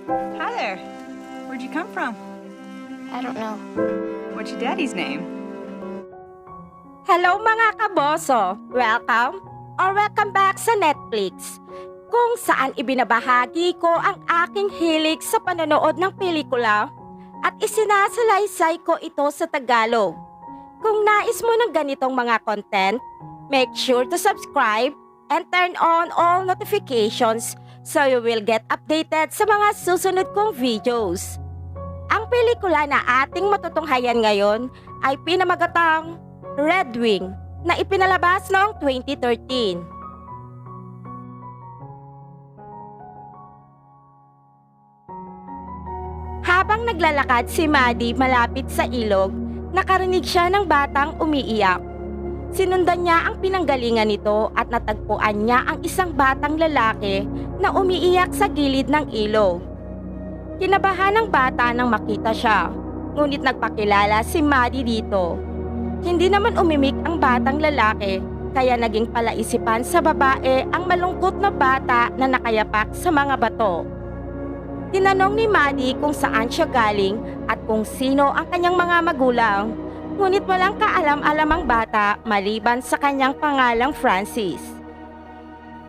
Hi there. Where'd you come from? I don't know. What's your daddy's name? Hello mga kaboso! Welcome back sa Netflix, kung saan ibinabahagi ko ang aking hilig sa panonood ng pelikula at isinasalaysay ko ito sa Tagalog. Kung nais mo ng ganitong mga content, make sure to subscribe and turn on all notifications so you will get updated sa mga susunod kong videos. Ang pelikula na ating matutunghayan ngayon ay pinamagatang Red Wing na ipinalabas noong 2013. Habang naglalakad si Maddie malapit sa ilog, nakarinig siya ng batang umiiyak. Sinundan niya ang pinanggalingan nito at natagpuan niya ang isang batang lalaki na umiiyak sa gilid ng ilog. Kinabahan ng bata nang makita siya, ngunit nagpakilala si Maddie dito. Hindi naman umimik ang batang lalaki, kaya naging palaisipan sa babae ang malungkot na bata na nakayapak sa mga bato. Tinanong ni Maddie kung saan siya galing at kung sino ang kanyang mga magulang, ngunit walang kaalam-alam ang bata maliban sa kanyang pangalang Francis.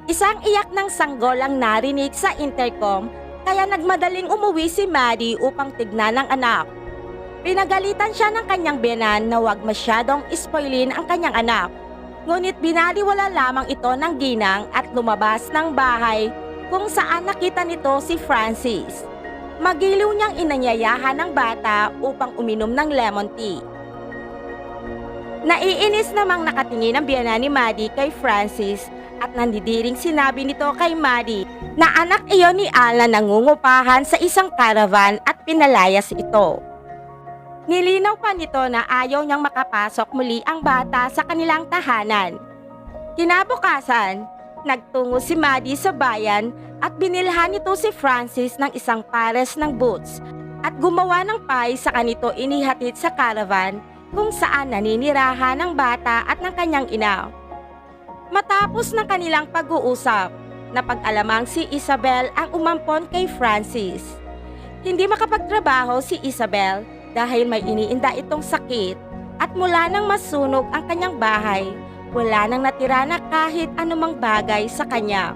Isang iyak ng sanggol ang narinig sa intercom, kaya nagmadaling umuwi si Maddie upang tignan ang anak. Pinagalitan siya ng kanyang biyenan na huwag masyadong ispoilin ang kanyang anak. Ngunit binaliwala lamang ito ng ginang at lumabas ng bahay kung saan nakita nito si Francis. Magiliw niyang inanyayahan ng bata upang uminom ng lemon tea. Naiinis namang nakatingin ang biyenan ni Maddie kay Francis at nandidiring sinabi nito kay Maddie na anak iyon ni Al na nangungupahan sa isang caravan at pinalayas ito. Nilinaw pa nito na ayaw niyang makapasok muli ang bata sa kanilang tahanan. Kinabukasan, nagtungo si Maddie sa bayan at binilhan nito si Francis ng isang pares ng boots at gumawa ng pie sa kanito inihatid sa caravan kung saan naninirahan ng bata at ng kanyang ina. Matapos ng kanilang pag-uusap, napag-alamang si Isabel ang umampon kay Francis. Hindi makapagtrabaho si Isabel dahil may iniinda itong sakit at mula nang masunog ang kanyang bahay, wala nang natira na kahit anumang bagay sa kanya.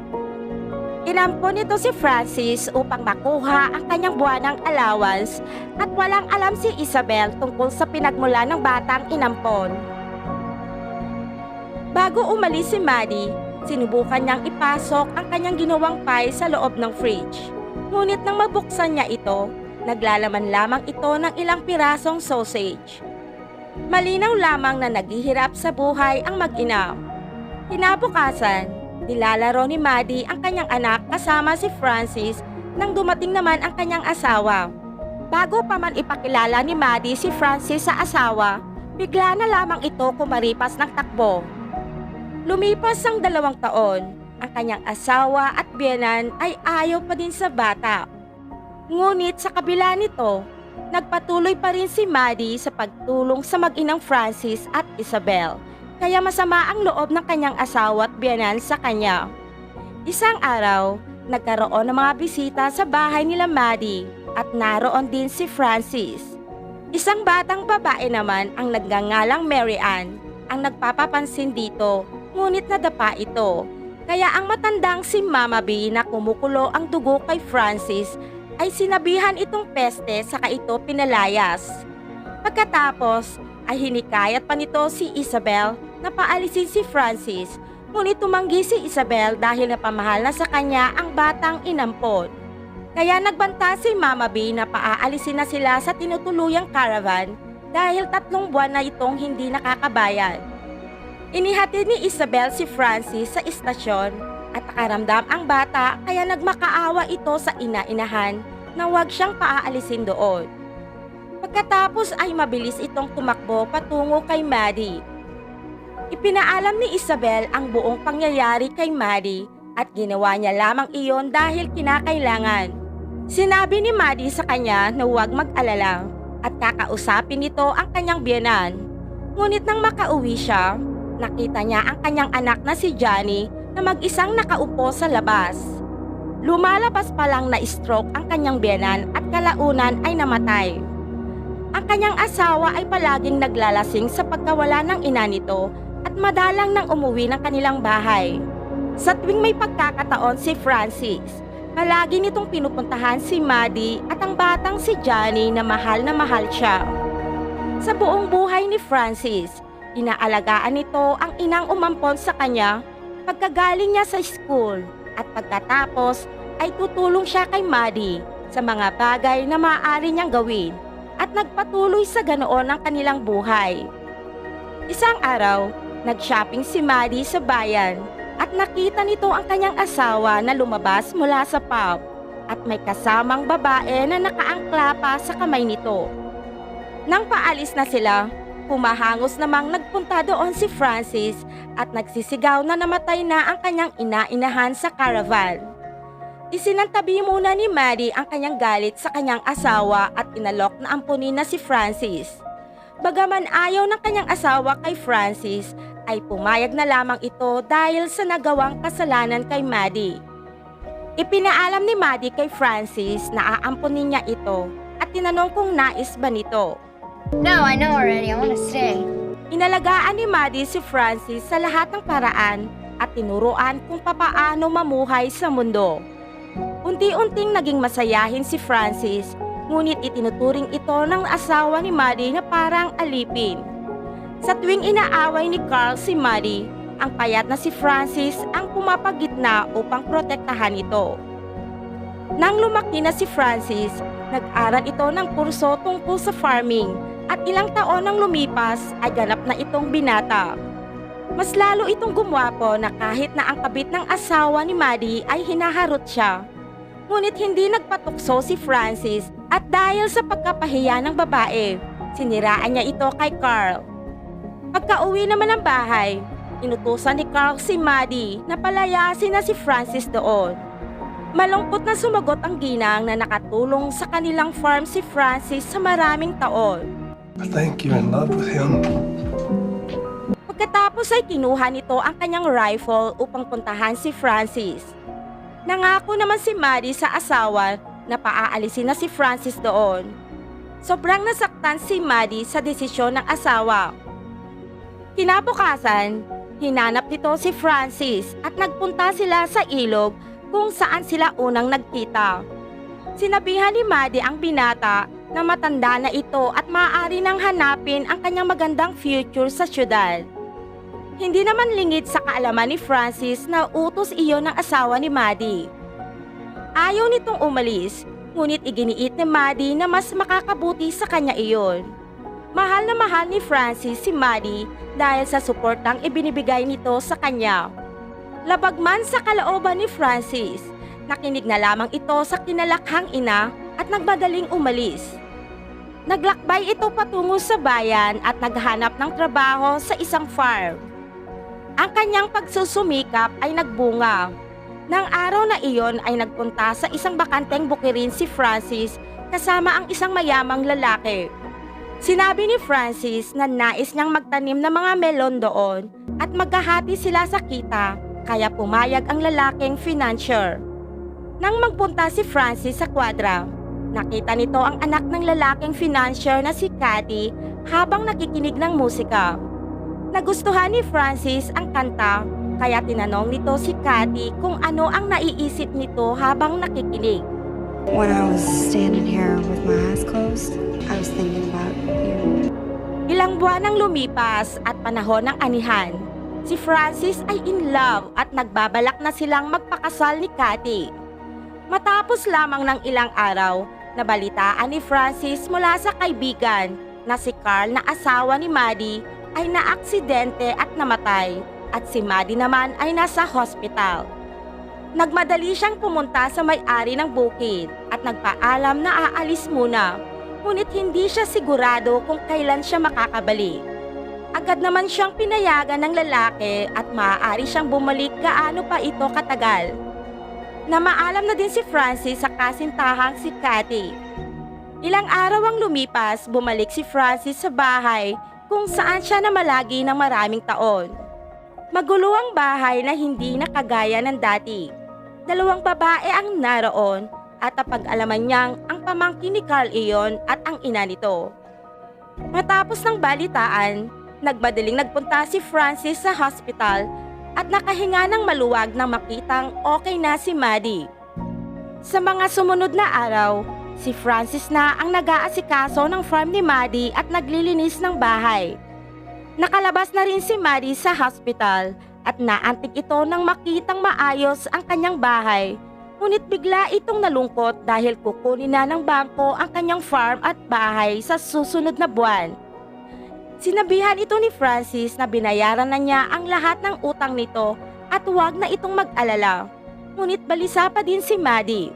Inampon nito si Francis upang makuha ang kanyang buwanang allowance at walang alam si Isabel tungkol sa pinagmula ng batang inampon. Bago umalis si Maddie, sinubukan niyang ipasok ang kanyang ginawang pie sa loob ng fridge. Ngunit nang mabuksan niya ito, naglalaman lamang ito ng ilang pirasong sausage. Malinaw lamang na naghihirap sa buhay ang mag-ina. Kinabukasan, nilalaro ni Maddie ang kanyang anak kasama si Francis nang dumating naman ang kanyang asawa. Bago pa man ipakilala ni Maddie si Francis sa asawa, bigla na lamang ito kumaripas ng takbo. Lumipas ang 2 taon, ang kanyang asawa at biyenan ay ayaw pa din sa bata. Ngunit sa kabila nito, nagpatuloy pa rin si Maddie sa pagtulong sa mag-inang Francis at Isabel, kaya masama ang loob ng kanyang asawa at biyenan sa kanya. Isang araw, nagkaroon ng mga bisita sa bahay nila Maddie at naroon din si Francis. Isang batang babae naman ang nagngangalang Mary Ann ang nagpapapansin dito, ngunit nadapa ito. Kaya ang matandang si Mama B na kumukulo ang dugo kay Francis ay sinabihan itong peste saka ito pinalayas. Pagkatapos ay hinikayat pa nito si Isabel na paalisin si Francis, ngunit tumanggi si Isabel dahil napamahal na sa kanya ang batang inampon. Kaya nagbanta si Mama B na paaalisin na sila sa tinutuluyang caravan dahil 3 buwan na itong hindi nakakabayad. Inihatid ni Isabel si Francis sa istasyon at nakaramdam ang bata kaya nagmakaawa ito sa ina-inahan na huwag siyang paaalisin doon. Pagkatapos ay mabilis itong tumakbo patungo kay Maddie. Ipinaalam ni Isabel ang buong pangyayari kay Maddie at ginawa niya lamang iyon dahil kinakailangan. Sinabi ni Maddie sa kanya na huwag mag-alala at kakausapin nito ang kanyang biyenan. Ngunit nang makauwi siya, nakita niya ang kanyang anak na si Johnny na mag-isang nakaupo sa labas. Lumalabas pa lang na stroke ang kanyang biyenan at kalaunan ay namatay. Ang kanyang asawa ay palaging naglalasing sa pagkawala ng ina nito at madalang nang umuwi ng kanilang bahay. Sa tuwing may pagkakataon si Francis, palagi nitong pinupuntahan si Maddie at ang batang si Johnny na mahal siya. Sa buong buhay ni Francis, inaalagaan nito ang inang umampon sa kanya pagkagaling niya sa school at pagkatapos ay tutulong siya kay Maddie sa mga bagay na maaari niyang gawin at nagpatuloy sa ganoon ang kanilang buhay. Isang araw, nag-shopping si Maddie sa bayan at nakita nito ang kanyang asawa na lumabas mula sa pub at may kasamang babae na nakaangkla pa sa kamay nito. Nang paalis na sila, humahangos namang nagpunta doon si Francis at nagsisigaw na namatay na ang kanyang ina-inahan sa caravan. Isinantabi muna ni Maddie ang kanyang galit sa kanyang asawa at inalok na ampunin na si Francis. Bagaman ayaw ng kanyang asawa kay Francis, ay pumayag na lamang ito dahil sa nagawang kasalanan kay Maddie. Ipinaalam ni Maddie kay Francis na aampunin niya ito at tinanong kung nais ba nito. No, I know already. I want to stay. Inalagaan ni Maddie si Francis sa lahat ng paraan at tinuruan kung papaano mamuhay sa mundo. Unti-unting naging masayahin si Francis, ngunit itinuturing ito ng asawa ni Maddie na parang alipin. Sa tuwing inaaway ni Carl si Maddie, ang payat na si Francis ang pumapagitna upang protektahan ito. Nang lumaki na si Francis, nag-aral ito ng kurso tungkol sa farming at ilang taon nang lumipas ay ganap na itong binata. Mas lalo itong gumwapo na kahit na ang kabit ng asawa ni Maddie ay hinaharot siya. Ngunit hindi nagpatukso si Francis at dahil sa pagkapahiya ng babae, siniraan niya ito kay Carl. Pagka-uwi naman ng bahay, inutusan ni Carl si Maddie na palayasin na si Francis doon. Malungkot na sumagot ang ginang na nakatulong sa kanilang farm si Francis sa maraming taon. I think you're in love with him. Pagkatapos ay kinuha nito ang kanyang rifle upang puntahan si Francis. Nangako naman si Maddie sa asawa na paaalisin na si Francis doon. Sobrang nasaktan si Maddie sa desisyon ng asawa. Kinabukasan, hinanap nito si Francis at nagpunta sila sa ilog kung saan sila unang nagkita. Sinabihan ni Maddie ang binata na matanda na ito at maaari nang hanapin ang kanyang magandang future sa syudad. Hindi naman lingid sa kaalaman ni Francis na utos iyon ng asawa ni Maddie. Ayaw nitong umalis, ngunit iginiit ni Maddie na mas makakabuti sa kanya iyon. Mahal na mahal ni Francis si Maddie dahil sa suportang ibinibigay nito sa kanya. Labag man sa kalooban ni Francis, nakinig na lamang ito sa kinalakhang ina at nagmadaling umalis. Naglakbay ito patungo sa bayan at naghanap ng trabaho sa isang farm. Ang kanyang pagsusumikap ay nagbunga. Nang araw na iyon ay nagpunta sa isang bakanteng bukirin si Francis kasama ang isang mayamang lalaki. Sinabi ni Francis na nais niyang magtanim ng mga melon doon at maghahati sila sa kita, kaya pumayag ang lalaking financier. Nang magpunta si Francis sa kwadra, nakita nito ang anak ng lalaking financier na si Cathy habang nakikinig ng musika. Nagustuhan ni Francis ang kanta, kaya tinanong nito si Cathy kung ano ang naiisip nito habang nakikinig. When I was standing here with my eyes closed, I was thinking about you. Ilang buwan ang lumipas at panahon ng anihan, si Francis ay in love at nagbabalak na silang magpakasal ni Cathy. Matapos lamang ng ilang araw, nabalitaan ni Francis mula sa kaibigan na si Carl na asawa ni Maddie ay naaksidente at namatay at si Maddie naman ay nasa hospital. Nagmadali siyang pumunta sa may-ari ng bukid at nagpaalam na aalis muna, ngunit hindi siya sigurado kung kailan siya makakabalik. Agad naman siyang pinayagan ng lalaki at maaari siyang bumalik gaano pa ito katagal. Namaalam na din si Francis sa kasintahang si Cathy. Ilang araw ang lumipas, bumalik si Francis sa bahay kung saan siya namalagi ng maraming taon. Magulo ang bahay na hindi na kagaya ng dati. 2 babae ang naroon at napag-alaman niyang ang pamangkin ni Carl iyon at ang ina nito. Matapos ng balitaan, nagbadaling nagpunta si Francis sa hospital at nakahinga ng maluwag nang makitang okay na si Maddie. Sa mga sumunod na araw, si Francis na ang nag-aasikaso ng farm ni Maddie at naglilinis ng bahay. Nakalabas na rin si Maddie sa hospital at naantig ito nang makitang maayos ang kanyang bahay. Ngunit bigla itong nalungkot dahil kukunin na ng bangko ang kanyang farm at bahay sa susunod na buwan. Sinabihan ito ni Francis na binayaran na niya ang lahat ng utang nito at huwag na itong mag-alala. Ngunit balisa pa din si Maddie.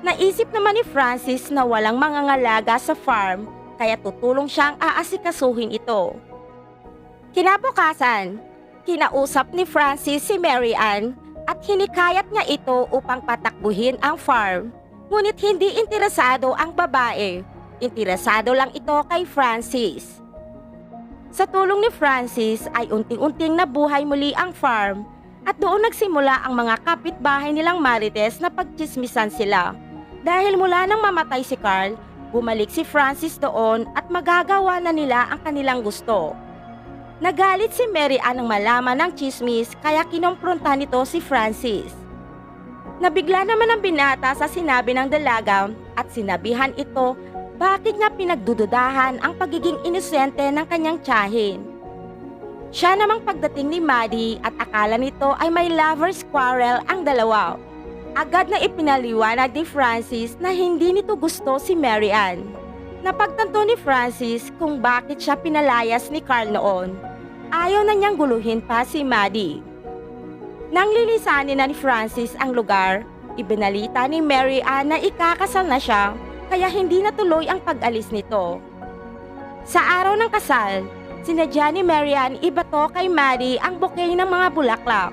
Naisip naman ni Francis na walang mangangalaga sa farm kaya tutulong siyang aasikasuhin ito. Kinabukasan, kinausap ni Francis si Mary Ann at hinikayat niya ito upang patakbuhin ang farm. Ngunit hindi interesado ang babae. Interesado lang ito kay Francis. Sa tulong ni Francis ay unting-unting nabuhay muli ang farm at doon nagsimula ang mga kapitbahay nilang Marites na pagtsismisan sila. Dahil mula nang mamatay si Carl, bumalik si Francis doon at magagawa na nila ang kanilang gusto. Nagalit si Mary Ann nang malaman ng chismis kaya kinompronta nito si Francis. Nabigla naman ang binata sa sinabi ng dalaga at sinabihan ito bakit niya pinagdududahan ang pagiging inosente ng kanyang tiyahin. Siya namang pagdating ni Maddie at akala nito ay may lover's quarrel ang dalawa. Agad na ipinaliwanag ni Francis na hindi nito gusto si Mary Ann. Napagtanto ni Francis kung bakit siya pinalayas ni Carl noon. Ayaw na niyang guluhin pa si Maddie. Nang lilisanin na ni Francis ang lugar, ibinalita ni Mary Ann na ikakasal na siya kaya hindi natuloy ang pag-alis nito. Sa araw ng kasal, sinadya ni Mary Ann ibato kay Maddie ang bouquet ng mga bulaklak.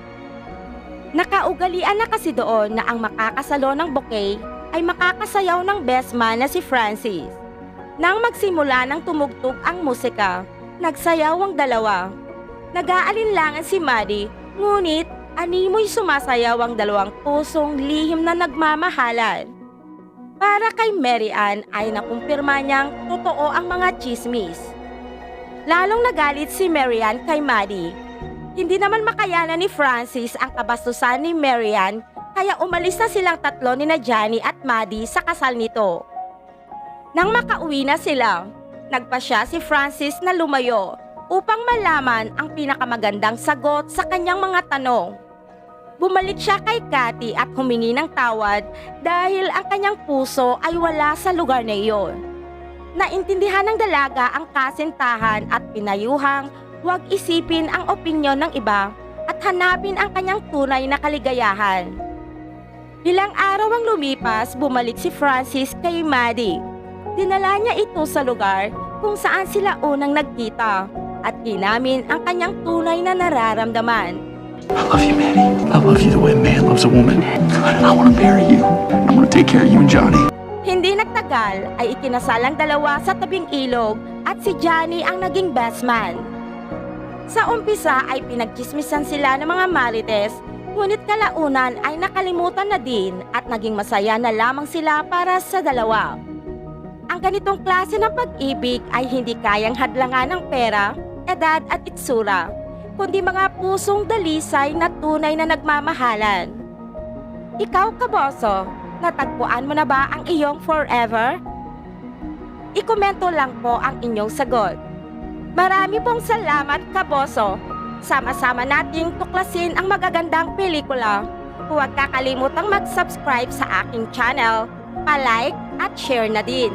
Nakaugalian na kasi doon na ang makakasalo ng bouquet ay makakasayaw ng best man na si Francis. Nang magsimula ng tumugtog ang musika, nagsayaw ang dalawa. Nag-aalinlangan si Maddie, ngunit animoy sumasayaw ang dalawang pusong lihim na nagmamahalan. Para kay Mary Ann ay nakumpirma niyang totoo ang mga chismis. Lalong nagalit si Mary Ann kay Maddie. Hindi naman makayanan ni Francis ang kabastusan ni Mary Ann kaya umalis na silang tatlo ni Johnny at Maddie sa kasal nito. Nang makauwi na sila, nagpasya si Francis na lumayo upang malaman ang pinakamagandang sagot sa kanyang mga tanong. Bumalik siya kay Cathy at humingi ng tawad dahil ang kanyang puso ay wala sa lugar na iyon. Naintindihan ng dalaga ang kasintahan at pinayuhang huwag isipin ang opinyon ng iba at hanapin ang kanyang tunay na kaligayahan. Ilang araw ang lumipas, bumalik si Francis kay Maddie. Dinala niya ito sa lugar kung saan sila unang nagkita at inamin ang kanyang tunay na nararamdaman. I love you, Maddie. I love you the way a man loves a woman. I want to marry you. I want to take care of you and Johnny. Hindi nagtagal ay ikinasal ang dalawa sa tabing ilog at si Johnny ang naging best man. Sa umpisa ay pinagchismisan sila ng mga Marites, ngunit kalaunan ay nakalimutan na din at naging masaya na lamang sila para sa dalawa. Ang ganitong klase ng pag-ibig ay hindi kayang hadlangan ng pera, edad at itsura, kundi mga pusong dalisay na tunay na nagmamahalan. Ikaw, Kaboso, natagpuan mo na ba ang iyong forever? Ikomento lang po ang inyong sagot. Marami pong salamat, Kaboso. Sama-sama nating tuklasin ang magagandang pelikula. Huwag kakalimutang mag-subscribe sa aking channel, pa-like at share na din.